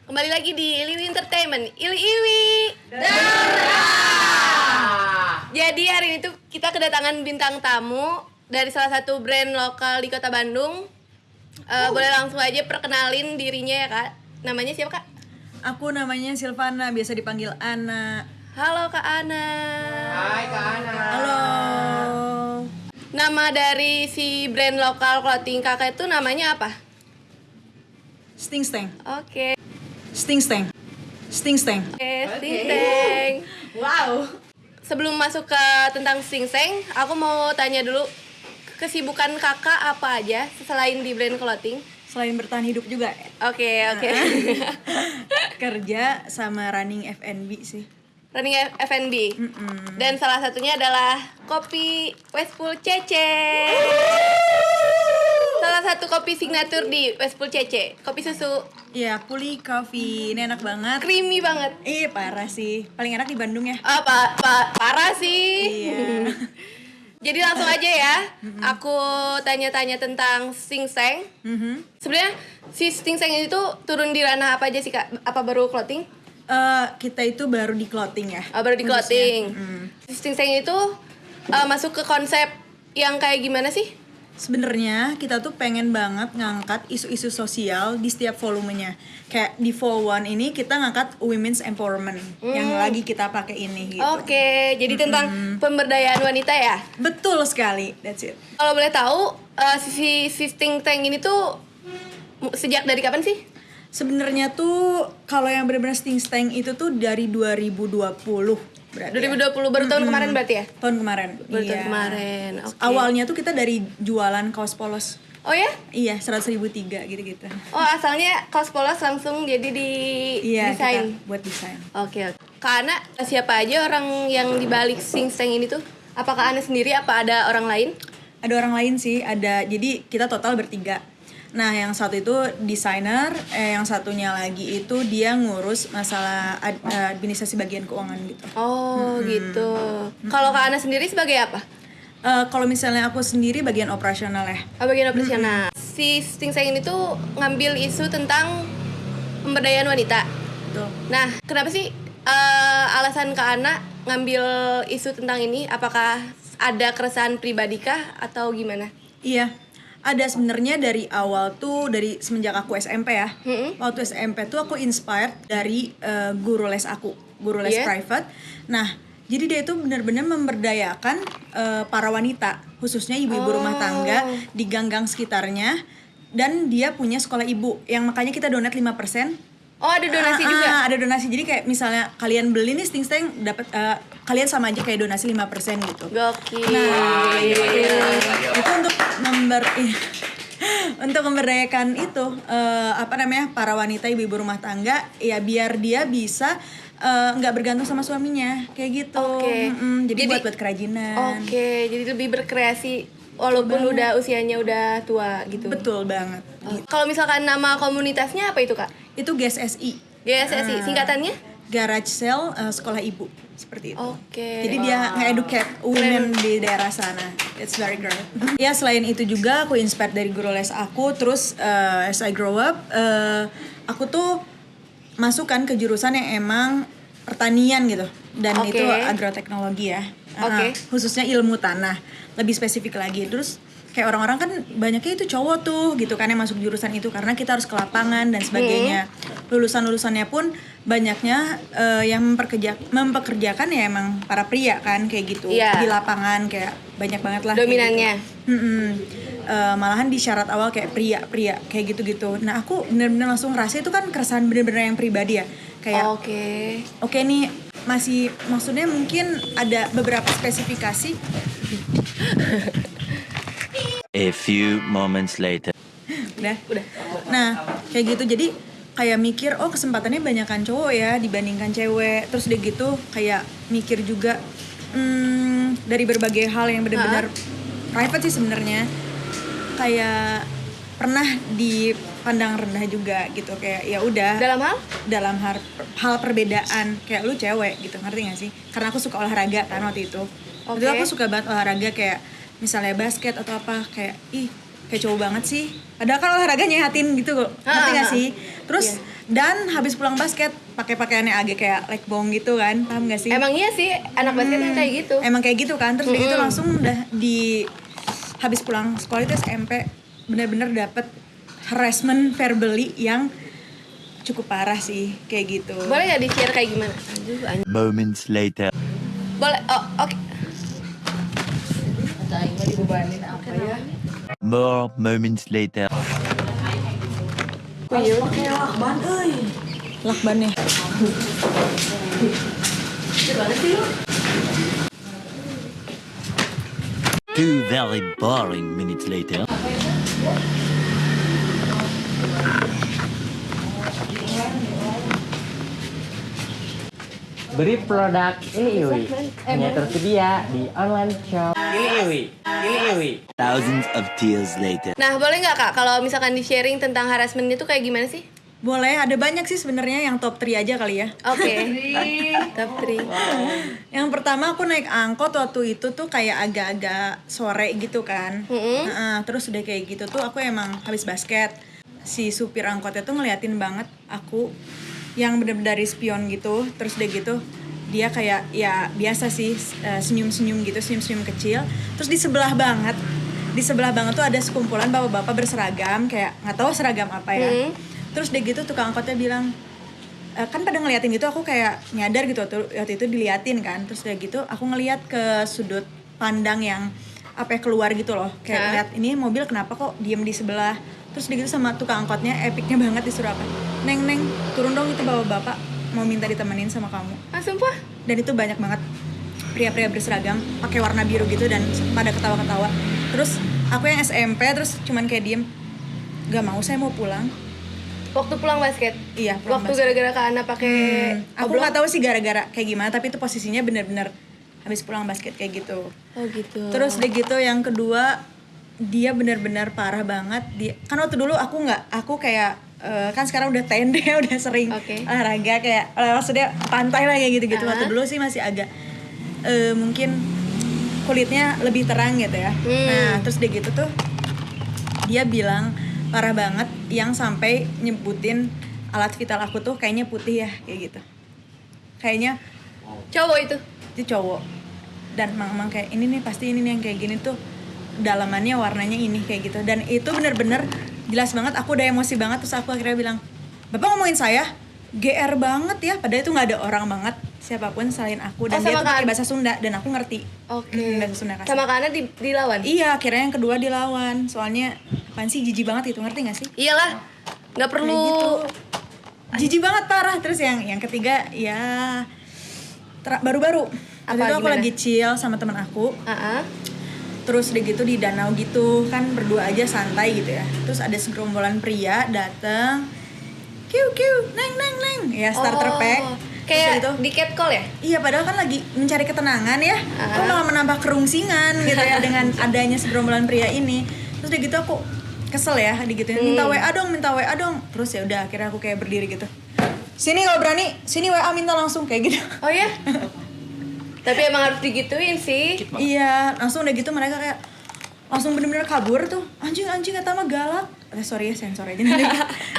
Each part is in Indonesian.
Kembali lagi di Iliwi Entertainment, Ili-Iwi. Jadi hari ini tuh kita kedatangan bintang tamu dari salah satu brand lokal di Kota Bandung. Boleh langsung aja perkenalin dirinya ya Kak. Namanya siapa Kak? Aku namanya Silvana, biasa dipanggil Ana. Halo Kak Ana. Hai Kak Ana. Halo. Nama dari si brand lokal clothing Kakak itu namanya apa? Sting Stang. Oke. Sting Stang. Sting Stang. Oke, Sing Seng. Wow. Sebelum masuk ke tentang Sing Seng, aku mau tanya dulu kesibukan Kakak apa aja selain di brand clothing? Selain bertahan hidup juga Oke. kerja sama running F&B sih. Running F&B. Dan salah satunya adalah kopi Westpool Cece. Salah satu kopi signature di Westpool Cece, kopi susu Iya, Puli Coffee. Ini enak banget. creamy banget. Parah sih. Paling enak di Bandung ya. Parah sih. Iya. Jadi langsung aja ya, aku tanya-tanya tentang Sing Seng. Sebenarnya si Sing Seng itu turun di ranah apa aja sih Kak? Apa baru clothing? Kita itu baru di clothing ya. Oh, baru di clothing. Khususnya. Si Sing Seng itu masuk ke konsep yang kayak gimana sih? Sebenarnya kita tuh pengen banget ngangkat isu-isu sosial di setiap volumenya. Kayak di Vol One ini kita ngangkat women's empowerment yang lagi kita pakai ini gitu. Oke, jadi tentang pemberdayaan wanita ya? Betul sekali, that's it. Kalau boleh tahu, si Sing Seng ini tuh sejak dari kapan sih? Sebenarnya tuh kalau yang benar-benar Sting Stang itu tuh dari 2020 berarti. 2020 baru tahun kemarin berarti ya? Tahun kemarin. Baru iya. tahun kemarin. Oke. Awalnya tuh kita dari jualan kaos polos. Oh ya? Iya, 100.003 gitu-gitu. Oh, asalnya kaos polos langsung jadi di Iya, desain. kita buat desain. Oke. Karena siapa aja orang yang dibalik Sing Seng ini tuh? Apakah Anda sendiri apa ada orang lain? Ada orang lain sih, ada. Jadi kita total bertiga. Nah, yang satu itu desainer, yang satunya lagi itu dia ngurus masalah administrasi bagian keuangan gitu. Oh, gitu. Kalau Kak Ana sendiri sebagai apa? Kalau misalnya aku sendiri bagian operasional ya. Oh, bagian operasional. Si Sing Seng ini tuh ngambil isu tentang pemberdayaan wanita. Betul. Nah, kenapa sih alasan Kak Ana ngambil isu tentang ini? Apakah ada keresahan pribadi kah atau gimana? Iya, ada sebenarnya dari awal tuh, dari semenjak aku SMP ya. Waktu SMP tuh aku inspired dari guru les aku, guru les Yeah. private. Nah, jadi dia itu benar-benar memberdayakan para wanita, khususnya ibu-ibu rumah tangga di gang-gang sekitarnya. Dan dia punya sekolah ibu, yang makanya kita donate 5%. Oh, ada donasi juga? Ada donasi. Jadi kayak misalnya kalian beli nih Sting Stang, dapat kalian sama aja kayak donasi 5% gitu. Gokil. Nah, itu untuk untuk memberdayakan itu para wanita ibu-ibu rumah tangga ya, biar dia bisa nggak bergantung sama suaminya kayak gitu. Oke. Jadi buat kerajinan. Oke, jadi lebih berkreasi walaupun udah usianya udah tua gitu. Betul banget. Kalau misalkan nama komunitasnya apa itu Kak? Itu GSSI. GSSI, singkatannya? Garage Sale Sekolah Ibu, seperti itu. Oke. Jadi dia nge-educate women di daerah sana. It's very great. Ya, selain itu juga aku inspired dari guru les aku. Terus as I grow up, aku tuh masukkan ke jurusan yang emang pertanian gitu. Dan Oke. itu agroteknologi ya. Oke. Khususnya ilmu tanah. Lebih spesifik lagi. Terus kayak orang-orang kan banyaknya itu cowok tuh gitu kan yang masuk jurusan itu, karena kita harus ke lapangan dan sebagainya. Lulusan-lulusannya pun banyaknya yang mempekerjakan ya emang para pria kan kayak gitu. Iya. Di lapangan kayak banyak banget lah Dominannya. kayak gitu. Malahan di syarat awal kayak pria kayak gitu-gitu. Nah, aku bener-bener langsung ngerasa itu kan keresahan bener-bener yang pribadi ya. Kayak oke nih, masih maksudnya mungkin ada beberapa spesifikasi. A few moments later. Udah. Nah, kayak gitu. Jadi kayak mikir, oh kesempatannya banyakan cowok ya dibandingkan cewek. Terus udah gitu kayak mikir juga dari berbagai hal yang benar-benar private sih sebenarnya. Kayak pernah dipandang rendah juga gitu, kayak ya udah. Dalam hal perbedaan, kayak lu cewek gitu, ngerti gak sih? Karena aku suka olahraga kan waktu itu. Waktu itu aku suka banget olahraga, kayak misalnya basket atau apa, kayak kayak cowok banget sih. Padahal kan olahraga nyehatin gitu, ngerti gak sih? Terus dan habis pulang basket pakai pakaiannya agak kayak lekbong gitu kan, paham gak sih? Emang iya sih anak basket yang kayak gitu. Emang kayak gitu kan, terus begitu langsung udah di habis pulang sekolah itu SMP bener-bener dapet harassment verbally yang cukup parah sih kayak gitu. Boleh nggak di-share kayak gimana? Aduh, Moments later. boleh. Oh, oke. More moments later. Lakbannya. Two very boring minutes later. Beri produk ini Iwi hanya tersedia di online shop ini Iwi. Thousands of tears later. Nah, boleh nggak Kak kalau misalkan di-sharing tentang harassment itu kayak gimana sih? Boleh, ada banyak sih sebenarnya, yang top 3 aja kali ya. Oke. Top 3. Yang pertama aku naik angkot waktu itu tuh kayak agak-agak sore gitu kan. Terus udah kayak gitu tuh aku emang habis basket. Si supir angkotnya tuh ngeliatin banget aku yang bener-bener dari spion gitu. Terus udah gitu dia kayak ya biasa sih senyum-senyum gitu, senyum-senyum kecil. Terus di sebelah banget tuh ada sekumpulan bapak-bapak berseragam kayak nggak tahu seragam apa ya. Terus udah gitu tukang angkotnya bilang kan pada ngeliatin gitu, aku kayak nyadar gitu waktu itu diliatin kan. Terus udah gitu aku ngeliat ke sudut pandang yang apa ya, keluar gitu loh, kayak ngeliat ini mobil kenapa kok diem di sebelah. Terus udah gitu sama tukang angkotnya epicnya banget disuruh apa, neng turun dong, itu bapak-bapak mau minta ditemenin sama kamu. Ah, sumpah? Dan itu banyak banget pria-pria berseragam pakai warna biru gitu dan pada ketawa-ketawa. Terus aku yang SMP terus cuman kayak diem, gak mau, saya mau pulang. Waktu pulang basket? Iya, pulang Waktu basket. gara-gara Kak Ana pakai Aku nggak tahu sih gara-gara kayak gimana, tapi itu posisinya bener-bener habis pulang basket kayak gitu. Oh gitu. Terus udah gitu yang kedua, dia bener-bener parah banget. Dia kan waktu dulu aku kayak kan sekarang udah tende udah sering olahraga kayak maksudnya pantai lah kayak gitu-gitu. Waktu dulu sih masih agak mungkin kulitnya lebih terang gitu ya. Nah terus udah gitu tuh dia bilang parah banget, yang sampai nyebutin alat vital aku tuh kayaknya putih ya kayak gitu. Kayaknya cowok itu cowok. Dan mang kayak ini nih pasti ini nih yang kayak gini tuh dalamannya warnanya ini kayak gitu. Dan itu bener-bener jelas banget, aku udah emosi banget. Terus aku akhirnya bilang, "Bapak ngomongin saya GR banget ya." Padahal itu nggak ada orang banget siapapun selain aku, dan dia tuh pakai bahasa Sunda dan aku ngerti. Bahasa Sunda kasar. Sama Kak Ana dilawan? Iya, akhirnya yang kedua dilawan. Soalnya apaan sih, jijik banget itu, ngerti gak sih? Iyalah, nggak perlu gitu. Jijik banget parah. Terus yang ketiga ya baru-baru. Waktu itu aku lagi chill sama teman aku. Terus udah gitu di danau gitu kan, berdua aja santai gitu ya. Terus ada segerombolan pria dateng, kiu neng ya, starter pack. Kayak gitu. di catcall ya? Iya, padahal kan lagi mencari ketenangan ya. Kok malah menambah kerungsingan gitu ya dengan adanya segerombolan pria ini. Terus udah gitu aku kesel ya digituin, minta WA dong. Terus ya udah akhirnya aku kayak berdiri gitu. Sini kalau berani, sini WA minta langsung kayak gitu. Oh ya? Tapi emang harus digituin sih. Iya, langsung udah gitu mereka kayak langsung bener-bener kabur tuh. Anjing eta mah galak. Sorry ya, sensor aja nanti.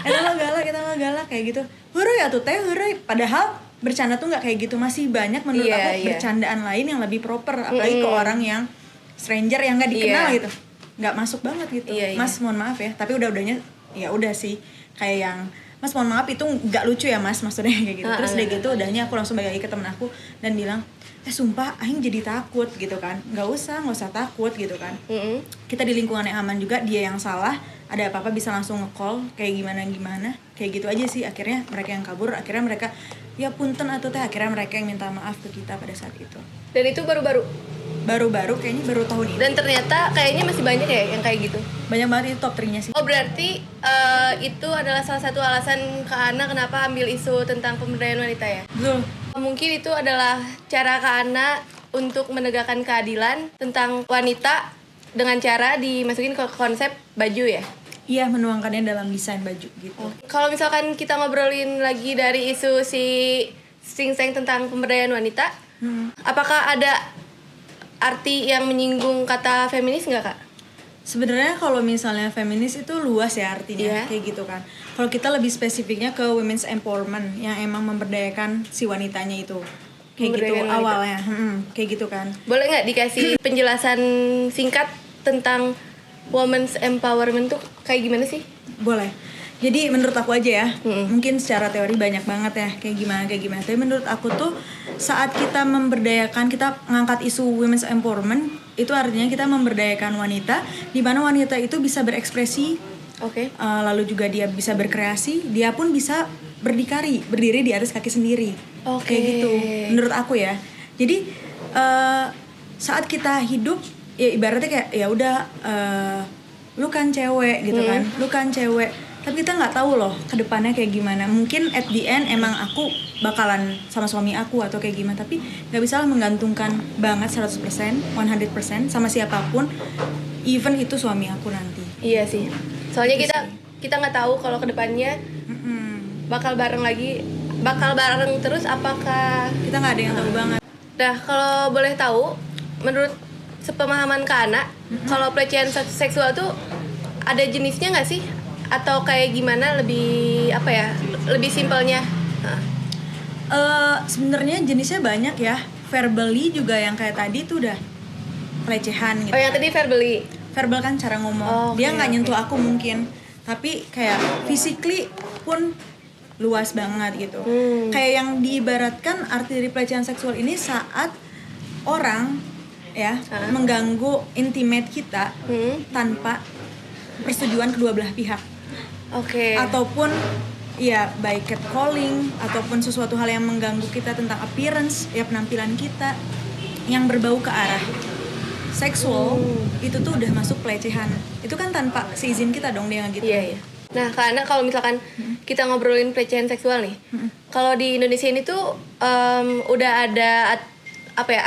Eta mah galak kayak gitu. Heureui atuh teh, heureui. Padahal bercanda tuh nggak kayak gitu, masih banyak menurut aku bercandaan lain yang lebih proper, apalagi ke orang yang stranger yang nggak dikenal gitu, nggak masuk banget gitu. Mas mohon maaf ya, tapi udahnya ya udah sih kayak yang Mas mohon maaf itu nggak lucu ya Mas, maksudnya kayak gitu. Terus udah gitu udahnya aku langsung balik lagi ke temen aku dan bilang, sumpah aing jadi takut gitu kan. Nggak usah takut gitu kan. Kita di lingkungan yang aman juga, dia yang salah, ada apa-apa bisa langsung nge-call kayak gimana kayak gitu aja sih. Akhirnya mereka yang kabur, akhirnya mereka ya punten atau teh, akhirnya mereka yang minta maaf ke kita pada saat itu. Dan itu baru-baru kayaknya baru tahun ini. Dan ternyata kayaknya masih banyak ya yang kayak gitu. Banyak banget, itu top 3-nya sih. Oh berarti itu adalah salah satu alasan Kak Ana kenapa ambil isu tentang pemberdayaan wanita ya? Betul. Mungkin itu adalah cara Kak Ana untuk menegakkan keadilan tentang wanita dengan cara dimasukin ke konsep baju ya? Iya, menuangkannya dalam desain baju gitu. Kalau misalkan kita ngobrolin lagi dari isu si Singseng tentang pemberdayaan wanita, apakah ada arti yang menyinggung kata feminis nggak Kak? Sebenarnya kalau misalnya feminis itu luas ya artinya, kayak gitu kan. Kalau kita lebih spesifiknya ke women's empowerment yang emang memberdayakan si wanitanya itu. Kayak gitu Memberdayakan wanita. awalnya. Kayak gitu kan. Boleh nggak dikasih penjelasan singkat tentang women's empowerment tuh kayak gimana sih? Boleh. Jadi menurut aku aja ya, mungkin secara teori banyak banget ya kayak gimana. Tapi menurut aku tuh saat kita memberdayakan, kita ngangkat isu women's empowerment, itu artinya kita memberdayakan wanita, di mana wanita itu bisa berekspresi, Oke. lalu juga dia bisa berkreasi, dia pun bisa berdiri di atas kaki sendiri. Oke. Kayak gitu. Menurut aku ya. Jadi saat kita hidup, ya ibaratnya kayak ya udah, lu kan cewek gitu kan, lu kan cewek. Tapi kita nggak tahu loh kedepannya kayak gimana. Mungkin at the end emang aku bakalan sama suami aku atau kayak gimana. Tapi nggak bisa lah menggantungkan banget 100%, 100% sama siapapun. Even itu suami aku nanti. Iya sih. Soalnya kita nggak tahu kalau kedepannya bakal bareng terus apakah. Kita nggak ada yang tahu banget. Nah, kalau boleh tahu, menurut sepemahaman Kak Ana, kalau pelecehan seksual tuh ada jenisnya nggak sih? Atau kayak gimana, lebih apa ya? Lebih simpelnya? Sebenarnya jenisnya banyak ya. Verbally juga yang kayak tadi tuh udah pelecehan gitu. Oh, yang tadi verbally. Verbal kan cara ngomong. Oh, Dia oke, nggak oke. nyentuh aku mungkin, tapi kayak physically pun luas banget gitu. Kayak yang diibaratkan arti dari pelecehan seksual ini saat orang ya mengganggu intimate kita tanpa persetujuan kedua belah pihak. Oke. Ataupun ya baik catcalling ataupun sesuatu hal yang mengganggu kita tentang appearance ya, penampilan kita yang berbau ke arah seksual, itu tuh udah masuk pelecehan. Itu kan tanpa seizin kita dong dia gitu. Iya. Nah, karena kalau misalkan kita ngobrolin pelecehan seksual nih, kalau di Indonesia ini tuh udah ada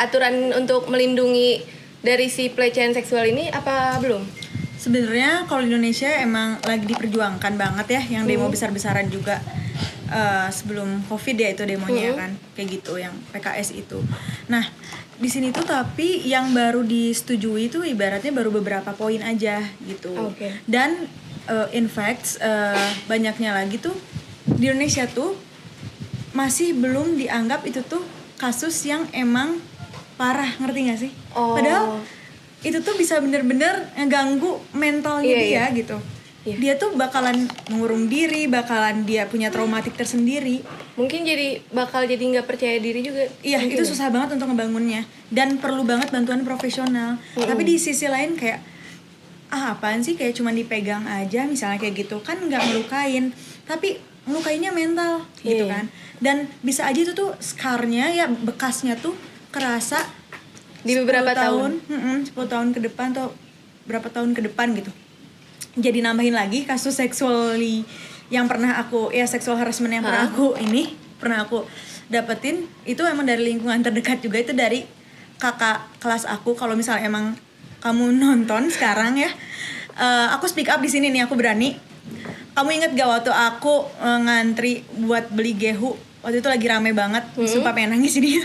aturan untuk melindungi dari si pelecehan seksual ini apa belum? Sebenarnya kalau di Indonesia emang lagi diperjuangkan banget ya, yang demo besar-besaran juga sebelum Covid ya itu demonya kan, kayak gitu yang PKS itu. Nah, di sini tuh tapi yang baru disetujui itu ibaratnya baru beberapa poin aja gitu. Oke. Dan in fact banyaknya lagi tuh di Indonesia tuh masih belum dianggap itu tuh kasus yang emang parah, ngerti gak sih? Oh. Padahal itu tuh bisa bener-bener ngeganggu mentalnya dia gitu. Iya. Dia tuh bakalan mengurung diri, bakalan dia punya traumatik tersendiri. Mungkin bakal jadi nggak percaya diri juga. Iya, Mungkin itu ya? susah banget untuk ngebangunnya dan perlu banget bantuan profesional. Tapi di sisi lain kayak apaan sih, kayak cuma dipegang aja misalnya kayak gitu kan nggak melukain, tapi melukainnya mental gitu kan. Dan bisa aja itu tuh scarnya ya, bekasnya tuh kerasa Di beberapa 10 tahun 10 tahun ke depan atau berapa tahun ke depan gitu. Jadi nambahin lagi kasus seksual seksual harassment yang pernah aku dapetin itu emang dari lingkungan terdekat juga, itu dari kakak kelas aku. Kalau misalnya emang kamu nonton sekarang ya, aku speak up di sini nih, aku berani. Kamu inget gak waktu aku ngantri buat beli gehu, waktu itu lagi rame banget, sumpah pengen nangis dia.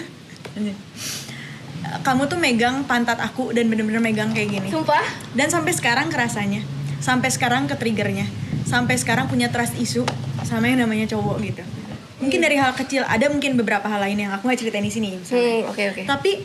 Kamu tuh megang pantat aku dan bener-bener megang kayak gini. Sumpah? Dan sampai sekarang kerasanya, sampai sekarang ke triggernya, sampai sekarang punya trust issue sama yang namanya cowok gitu. Mungkin dari hal kecil, ada mungkin beberapa hal lain yang aku nggak ceritain di sini misalnya. Oke. Tapi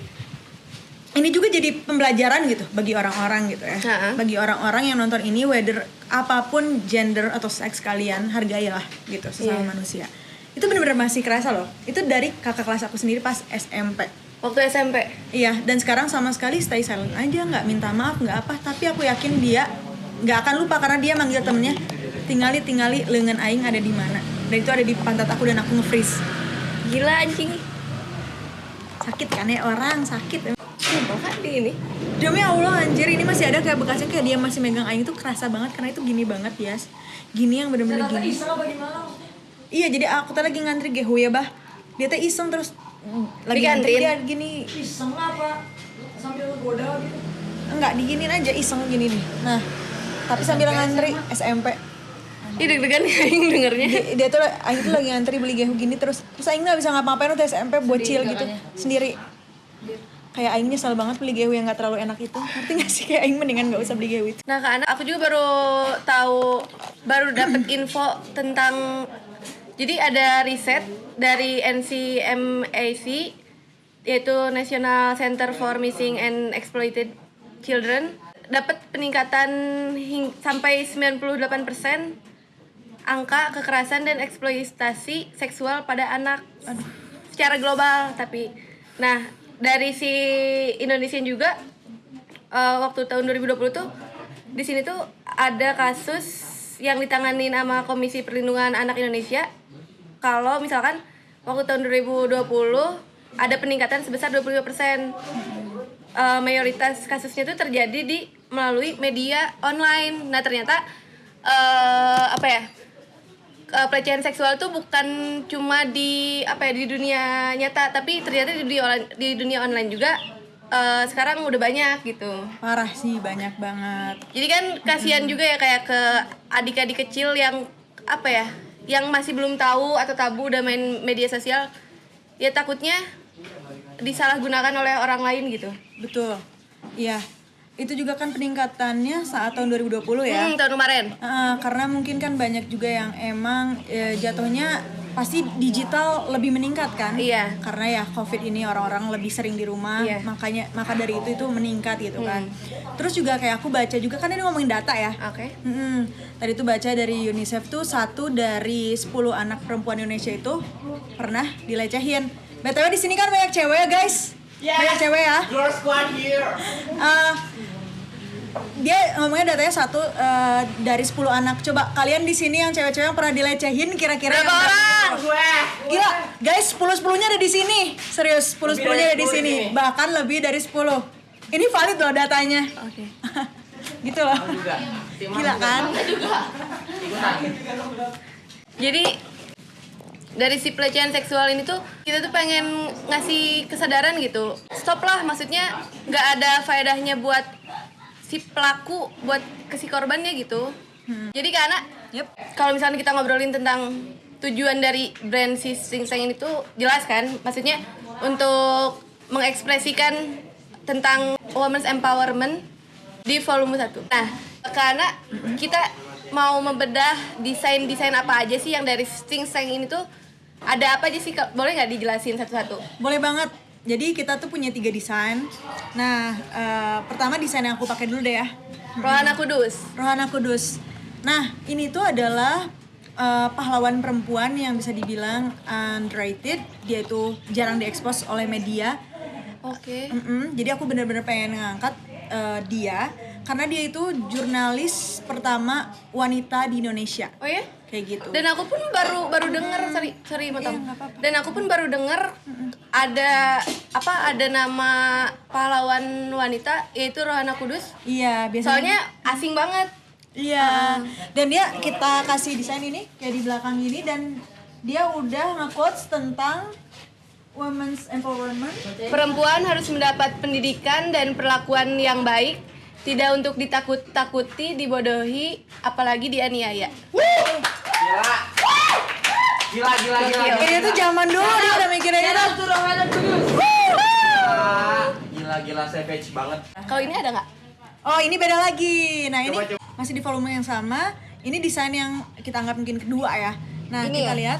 ini juga jadi pembelajaran gitu bagi orang-orang gitu ya. Bagi orang-orang yang nonton ini, whether apapun gender atau seks kalian, hargailah gitu sesama manusia. Itu bener-bener masih kerasa loh. Itu dari kakak kelas aku sendiri pas SMP. Waktu SMP? Iya, dan sekarang sama sekali stay silent aja, nggak minta maaf, nggak apa. Tapi aku yakin dia nggak akan lupa karena dia manggil temennya, tingali lengan aing ada di mana. Dan itu ada di pantat aku dan aku nge-freeze. Gila anjing. Sakit kan ya, orang sakit. Sumpah kan di ini. Demi Allah anjir, ini masih ada kayak bekasnya, kayak dia masih megang aing, itu kerasa banget karena itu gini banget ya. Gini yang bener-bener gini. Iya, jadi aku tadi lagi ngantri gehu ya bah. Dia teh iseng terus lagi ngantri dia gini. Iseng apa? Sambil ngegoda gitu? Enggak, diginin aja iseng gini nih. Nah, tapi sambil ngantri SMP. Ih deg-degan ya Aing dengernya. Dia tuh aing tuh lagi ngantri beli gehu gini terus aing nggak bisa ngapa-ngapain, tuh SMP bocil gitu sendiri. kayak aing nyesel banget beli gehu yang nggak terlalu enak itu. Ngerti nggak sih, kayak aing mendingan nggak usah beli gehu itu. Nah, Kak Ana, aku juga baru dapat info tentang, jadi ada riset dari NCMAC, yaitu National Center for Missing and Exploited Children, dapat peningkatan sampai 98% angka kekerasan dan eksploitasi seksual pada anak secara global. Tapi nah, dari si Indonesia juga waktu tahun 2020 tuh di sini tuh ada kasus yang ditangani sama Komisi Perlindungan Anak Indonesia. Kalau misalkan waktu tahun 2020 ada peningkatan sebesar 25%. Mayoritas kasusnya itu terjadi melalui media online. Nah, ternyata pelecehan seksual tuh bukan cuma di dunia nyata, tapi ternyata di dunia online juga sekarang udah banyak gitu. Parah sih, banyak banget. Jadi kan kasihan juga ya kayak ke adik-adik kecil yang yang masih belum tahu atau tabu udah main media sosial, ya takutnya disalahgunakan oleh orang lain gitu. Betul. Iya. Itu juga kan peningkatannya saat tahun 2020 ya. Tahun kemarin. Karena mungkin kan banyak juga yang emang jatuhnya pasti digital lebih meningkat kan. Iya. Karena ya COVID ini orang-orang lebih sering di rumah, Iya. maka dari itu meningkat gitu kan. Terus juga kayak aku baca juga kan ini ngomongin data ya. Oke. Tadi tuh baca dari UNICEF tuh 1 dari 10 anak perempuan Indonesia itu pernah dilecehin. BTW di sini kan banyak cewek ya guys. Banyak cewek ya. Girl squad here. Dia ngomongnya datanya 1 dari 10 anak. Coba kalian di sini yang cewek-cewek yang pernah dilecehin kira-kira Berapa yang orang? Gila, guys, 10-10-nya ada di sini. Serius, 10-10-nya ada di sini. Bahkan lebih dari 10. Ini valid loh datanya. Oke. Gitu loh. Gila kan? Jadi dari si pelecehan seksual ini tuh kita tuh pengen ngasih kesadaran gitu. Stop lah, maksudnya nggak ada faedahnya buat si pelaku, buat ke si korbannya gitu. Jadi karena kalau misalnya kita ngobrolin tentang tujuan dari brand si Sing Seng ini tuh jelas kan, maksudnya untuk mengekspresikan tentang women's empowerment di volume 1. Nah, karena kita mau membedah desain-desain apa aja sih yang dari Sing Seng ini tuh, ada apa aja sih? Boleh nggak dijelasin satu-satu? Boleh banget. Jadi kita tuh punya 3 desain. Nah, pertama desain yang aku pakai dulu deh ya. Rohana Kudus. Rohana Kudus. Nah, ini tuh adalah pahlawan perempuan yang bisa dibilang underrated. Dia itu jarang diekspos oleh media. Oke. Jadi aku benar-benar pengen ngangkat dia karena dia itu jurnalis pertama wanita di Indonesia. Oh ya? Kayak gitu. Dan aku pun baru denger, sorry motong. nggak apa-apa. Dan aku pun baru denger ada nama pahlawan wanita yaitu Rohana Kudus. Iya, biasanya. Soalnya asing banget. Iya. Dan dia kita kasih desain ini kayak di belakang ini dan dia udah nge-quotes tentang women's empowerment. Perempuan harus mendapat pendidikan dan perlakuan yang baik, tidak untuk ditakut-takuti, dibodohi, apalagi dianiaya. Gila. Ini tuh zaman dulu dia udah mikirnya gitu. Gila, savage banget. Kalau ini ada nggak? Oh, ini beda lagi. Nah, ini Coba. masih di volume yang sama. Ini desain yang kita anggap mungkin kedua ya. Nah, Ini kita ya? lihat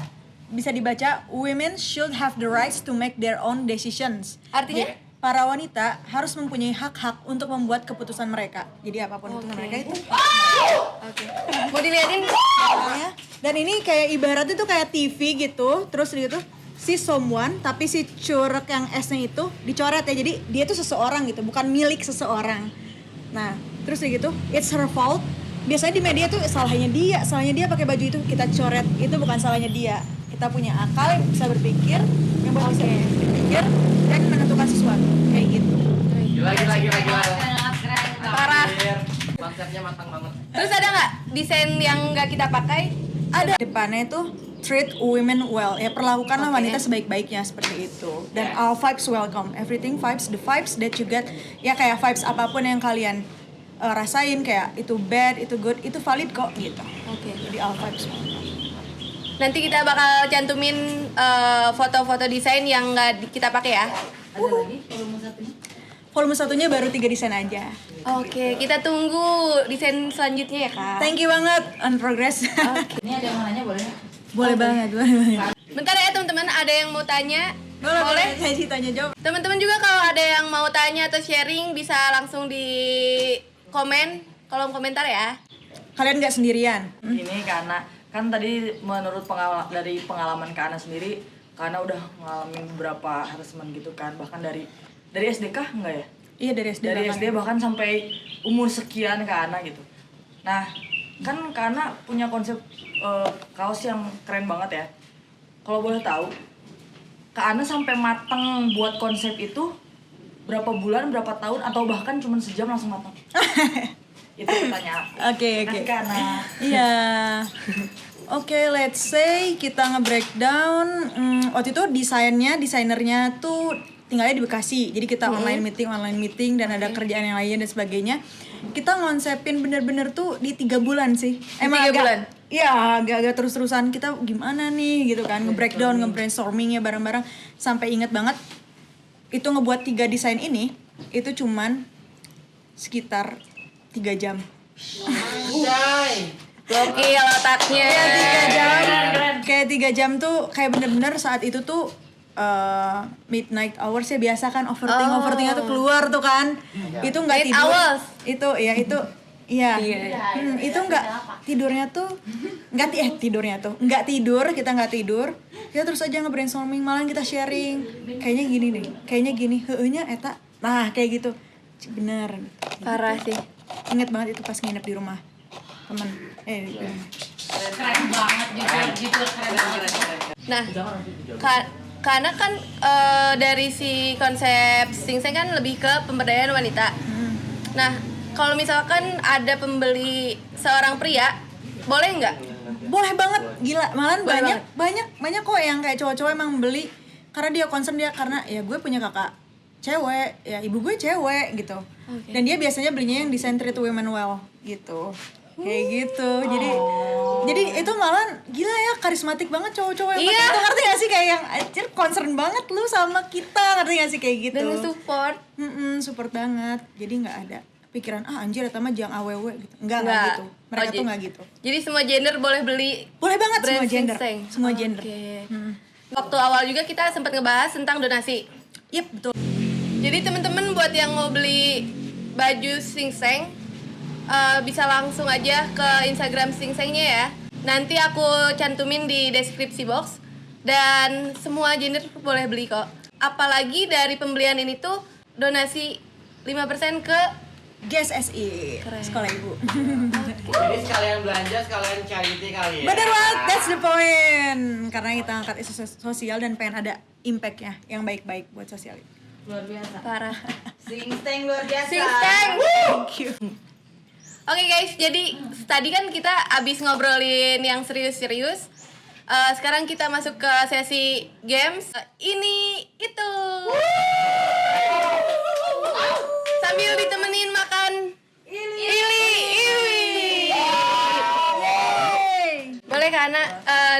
bisa dibaca women should have the rights to make their own decisions. Artinya? Jadi, para wanita harus mempunyai hak-hak untuk membuat keputusan mereka. Jadi apapun itu mereka itu. Oke. Mau dilihatin? Ya. Dan ini kayak ibarat itu kayak TV gitu, terus gitu si someone tapi si curek yang S-nya itu dicoret ya. Jadi dia tuh seseorang gitu, bukan milik seseorang. Nah, terus kayak gitu, it's her fault. Biasanya di media tuh salahnya dia pakai baju itu, kita coret. Itu bukan salahnya dia. Kita punya akal yang bisa berpikir, yang bisa berpikir dan menentukan sesuatu kayak gitu. Gila. Parah. Konsepnya matang banget. Terus ada nggak desain yang nggak kita pakai? Ada depannya itu treat women well, ya perlakukanlah wanita sebaik-baiknya seperti itu. Dan all vibes welcome, everything vibes, the vibes that you get, ya kayak vibes apapun yang kalian rasain, kayak itu bad, itu good, itu valid kok gitu. Oke. Jadi all vibes welcome. Nanti kita bakal cantumin foto-foto desain yang nggak kita pakai ya. Ada lagi volume 1 ini? volume 1-nya baru 3 desain aja. Oke, kita tunggu desain selanjutnya ya Kak. Thank you banget on progress. Ini ada yang mau nanya boleh? Boleh banget, boleh banget. Bentar ya teman-teman, ada yang mau tanya? Boleh. Saya sih tanya jawab. Teman-teman juga kalau ada yang mau tanya atau sharing bisa langsung di kolom komentar ya. Kalian nggak sendirian. Ini karena kan tadi menurut dari pengalaman Kak Ana sendiri, Kak Ana udah ngalamin beberapa harassment gitu kan, bahkan dari SD kah enggak ya? Iya dari SD. Dari SD bahkan sampai umur sekian Kak Ana gitu. Nah, kan Kak Ana punya konsep kaos yang keren banget ya. Kalau boleh tahu, Kak Ana sampai mateng buat konsep itu berapa bulan, berapa tahun, atau bahkan cuma sejam langsung matang? Itu pertanyaan. Oke. Kasih Kak Ana. Iya. Oke, let's say kita nge-breakdown waktu itu desainernya tuh tinggalnya di Bekasi. Jadi kita online meeting dan ada kerjaan yang lain dan sebagainya. Kita ngonsepin bener-bener tuh di 3 bulan sih. 3 bulan? Iya, agak terus-terusan kita gimana nih gitu kan, nge-breakdown, nge-brainstormingnya bareng-bareng. Sampai inget banget, itu ngebuat 3 desain ini, itu cuman sekitar 3 jam. Gokil otaknya. Kayak 3 jam tuh kayak bener-bener saat itu tuh midnight hours ya, biasa kan overthinkingnya tuh keluar tuh kan. Itu nggak Night tidur. hours. Itu nggak tidurnya tuh nggak tidur, kita nggak tidur. Kita terus aja nge-brainstorming, malah kita sharing. Kayaknya gini nih, kayaknya gini, heueunya eta. Nah, kayak gitu. Bener. Parah sih. Ingat banget itu pas nginep di rumah temen. Di rumah. Keren banget, jujur keren banget. Nah, karena kan dari si konsep Singseng kan lebih ke pemberdayaan wanita. Nah, kalau misalkan ada pembeli seorang pria, boleh nggak? Boleh banget, gila. Malahan Boleh banyak kok yang kayak cowok-cowok emang beli karena dia concern, dia karena ya gue punya kakak cewek, ya ibu gue cewek gitu. Dan dia biasanya belinya yang desain treat women well gitu. Kayak gitu. Jadi itu malah gila ya, karismatik banget cowok-cowok yang pakai itu, ngerti gak sih, kayak yang anjir concern banget lu sama kita, ngerti gak sih kayak gitu. Dan support. Support banget. Jadi nggak ada pikiran anjir eta mah jang awewe gitu. Enggak gitu. Mereka tuh nggak gitu. Jadi semua gender boleh beli. Boleh banget brand semua gender. Singseng. Semua gender. Oke. Waktu awal juga kita sempat ngebahas tentang donasi. Yep, betul. Jadi temen-temen buat yang mau beli baju Singseng bisa langsung aja ke Instagram Singsengnya ya. Nanti aku cantumin di deskripsi box. Dan semua gender boleh beli kok. Apalagi dari pembelian ini tuh donasi 5% ke GES SI, Sekolah Ibu. Jadi sekalian belanja, sekalian charity kali ya. Bener banget, that's the point. Karena kita angkat isu sosial dan pengen ada impact-nya yang baik-baik buat sosial. Luar biasa. parah. Singseng luar biasa. Singseng. Thank you. Oke guys, jadi tadi kan kita abis ngobrolin yang serius-serius. Sekarang kita masuk ke sesi games. Ini itu. Sambil ditemenin makan Ili. Boleh karena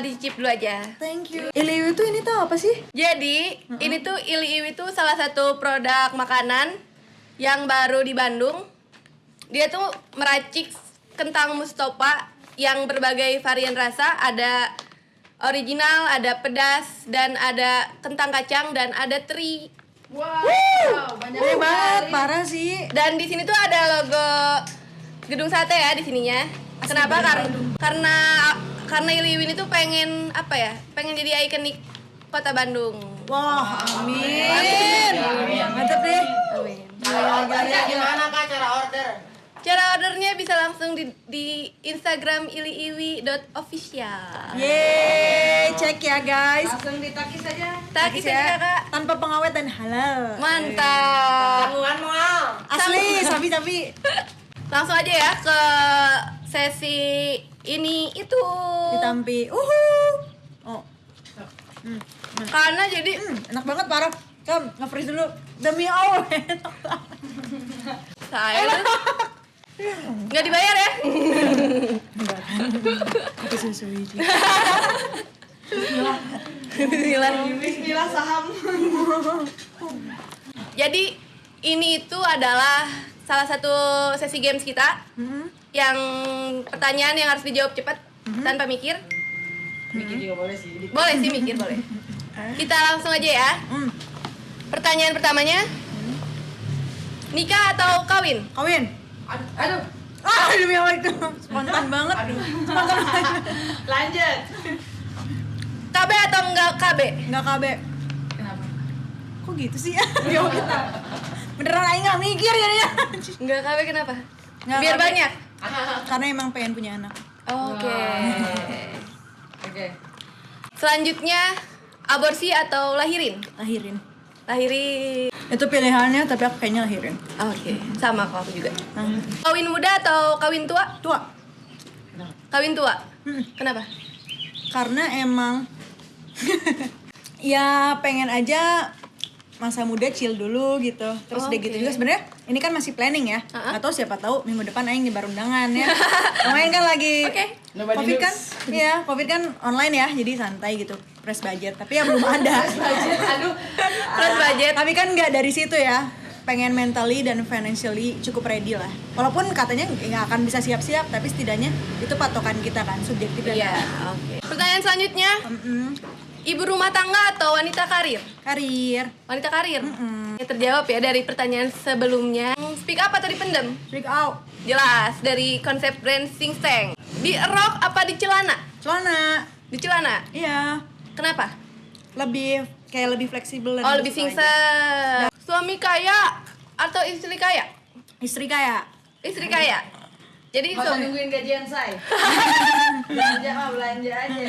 dicicip dulu aja. Thank you. Iliu itu ini tuh apa sih? Jadi ini tuh Ili Iwi tuh salah satu produk makanan yang baru di Bandung. Dia tuh meracik kentang Mustopa yang berbagai varian rasa. Ada original, ada pedas, dan ada kentang kacang, dan ada teri. Wow, banyak Hebat, parah sih. Dan di sini tuh ada logo gedung sate ya di sininya. Kenapa? Karena Ili Iwi ini tuh pengen apa ya? Pengen jadi ikonik Kota Bandung. Wah, amin. Mantap deh. Amin. Gimana Kak cara order? Cara ordernya bisa langsung di Instagram iliiwi.official. Yeay, cek ya guys. Langsung ditakis aja. Takis ya kak. Tanpa pengawet dan halal. Mantap. Tanggungan mual. Asli, sapi. Langsung aja ya ke sesi ini itu. Ditampi. Oh. Karena jadi Enak banget parah. Kom, nge-freeze dulu. Demi Allah. saya nggak dibayar ya. Kopi susu hiji. Bismillah saham. Jadi ini itu adalah salah satu sesi games kita yang pertanyaan yang harus dijawab cepat tanpa mikir. Mikir juga boleh sih. Boleh sih mikir, boleh. Kita langsung aja ya. Pertanyaan pertamanya, nikah atau kawin? Kawin. Aduh. Demi Allah itu spontan banget. Spontan banget. Lanjut. KB atau enggak KB? Nggak KB. Kenapa? Kok gitu sih? Jawab kita. Beneran aing nggak mikir jadinya. Enggak KB kenapa? Nggak Biar KB. banyak. Karena emang pengen punya anak. Oke. Oke. Selanjutnya, aborsi atau lahirin? Lahirin. Lahirin. Itu pilihannya tapi aku kayaknya lahirin. Oke, sama kok aku juga. Nah, Kawin muda atau kawin tua? tua. Kawin tua. Kenapa? Karena emang ya pengen aja masa muda chill dulu gitu. Terus udah gitu Oke. juga sebenarnya ini kan masih planning ya. Atau siapa tahu minggu depan aing nyebar undangan ya. Lumayan kan lagi Oke. Nobody Covid kan? knows. Iya, Covid kan online ya. Jadi santai gitu. Press budget, tapi yang belum ada. Aduh. Plus budget. Tapi kan nggak dari situ ya. Pengen mentally dan financially cukup ready lah. Walaupun katanya nggak akan bisa siap-siap, tapi setidaknya itu patokan kita kan, subjektif dan Iya, oke. Pertanyaan selanjutnya, ibu rumah tangga atau wanita karir? karir. Wanita karir. Ya, terjawab ya dari pertanyaan sebelumnya. Speak up atau dipendam? Speak out. Jelas dari konsep brand Sing Steng. Di rok apa di celana? Celana. Di celana. Iya. Kenapa? Lebih kayak lebih fleksibel dan Oh, lebih gitu aja. singset. Suami kaya atau istri kaya? Istri kaya. Istri kaya. Jadi Nggak usah suami. nungguin gajian saya. Belanja mah belanja aja.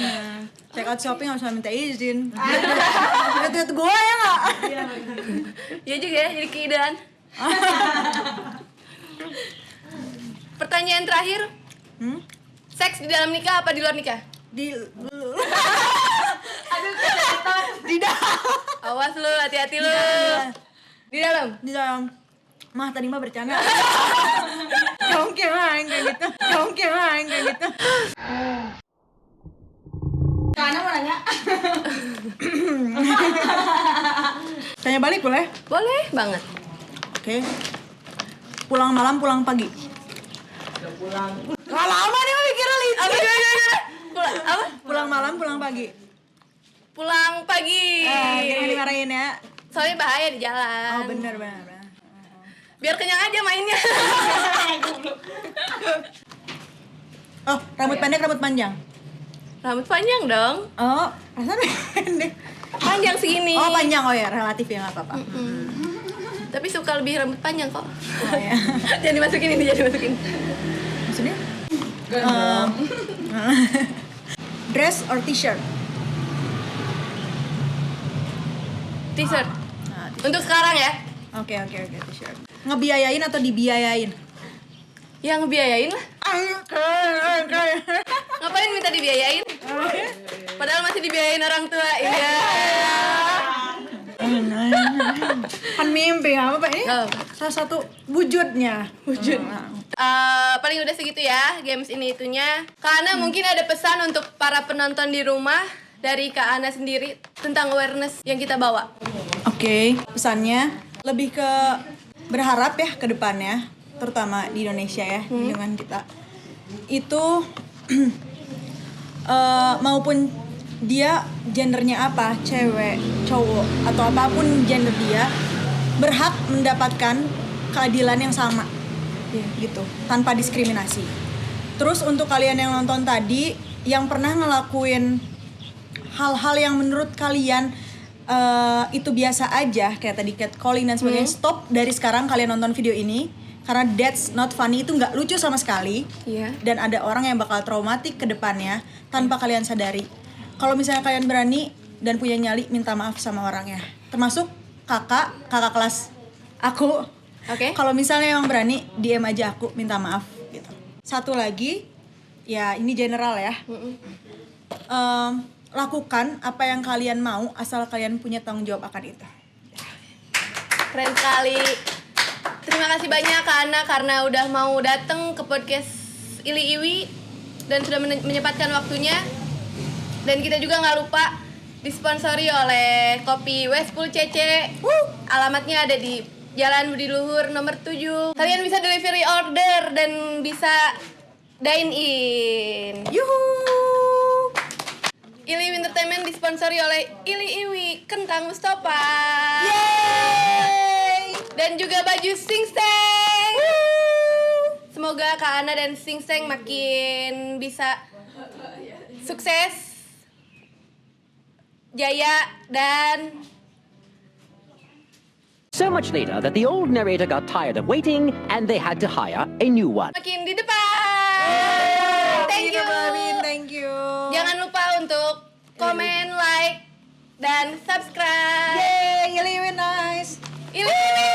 Check out shopping nggak usah minta izin. Lihat gue ya nggak? Ya juga ya, jadi keidean. Pertanyaan terakhir, seks di dalam nikah apa di luar nikah? Di Aduh, Awas lu, hati-hati lu. Di dalam. di dalam. Mah tadi mah bercanda. Jongkel lah yang kayak gitu. Jongkel lah yang kayak gitu. Karena mau nanya. Tanya balik boleh? Boleh banget. Oke. Pulang malam, pulang pagi. Udah pulang. Nggak lama nih mah mikirnya licin. Apa? Pulang malam, pulang pagi. Pulang pagi. Jangan dimarahin ya. Soalnya bahaya di jalan. Oh benar benar. Biar kenyang aja mainnya. Oh rambut pendek, rambut panjang. Rambut panjang dong. Oh rasanya pendek. Panjang segini. Oh panjang, oh ya relatif ya nggak apa-apa. Tapi suka lebih rambut panjang kok. Oh ya. Jangan dimasukin ini, jangan dimasukin. Maksudnya? Dress or t-shirt? T-shirt. Untuk sekarang ya. Oke t-shirt. Ngebiayain atau dibiayain? Yang biayain lah. Ngapain minta dibiayain? Padahal masih dibiayain orang tua. Iya. Kan mimpi apa Pak? Ini Oh. salah satu wujudnya. Wujud. Paling udah segitu ya games ini itunya. Karena mungkin ada pesan untuk para penonton di rumah dari Kak Ana sendiri tentang awareness yang kita bawa. Oke, pesannya lebih ke berharap ya ke depannya, terutama di Indonesia ya, dengan kita. Itu maupun dia gendernya apa, cewek, cowok, atau apapun gender dia, berhak mendapatkan keadilan yang sama. Gitu, tanpa diskriminasi. Terus untuk kalian yang nonton tadi, yang pernah ngelakuin hal-hal yang menurut kalian itu biasa aja, kayak tadi catcalling dan sebagainya, stop dari sekarang kalian nonton video ini, karena that's not funny, itu nggak lucu sama sekali. Iya. Dan ada orang yang bakal traumatik ke depannya tanpa kalian sadari. Kalau misalnya kalian berani dan punya nyali, minta maaf sama orangnya, termasuk kakak kelas aku. Oke. Kalau misalnya emang berani, DM aja aku, minta maaf gitu. Satu lagi, ya ini general ya. Lakukan apa yang kalian mau, asal kalian punya tanggung jawab akan itu. Keren sekali. Terima kasih banyak Kak Ana karena udah mau datang ke podcast Ili Iwi dan sudah menyempatkan waktunya. Dan kita juga nggak lupa disponsori oleh Kopi Westpool CC. Alamatnya ada di Jalan Budi Luhur nomor 7. Kalian bisa delivery order dan bisa dine in. Yuhu. Ili Entertainment disponsori oleh Ili Iwi, Kentang Mustafa. Yeay. Dan juga baju Sing Seng. Semoga Kak Ana dan Sing Seng makin bisa sukses, jaya, dan So much later that the old narrator got tired of waiting and they had to hire a new one. makin di depan. Thank you. Thank you. Jangan lupa untuk komen, like, dan subscribe. Yay, really nice. Ili.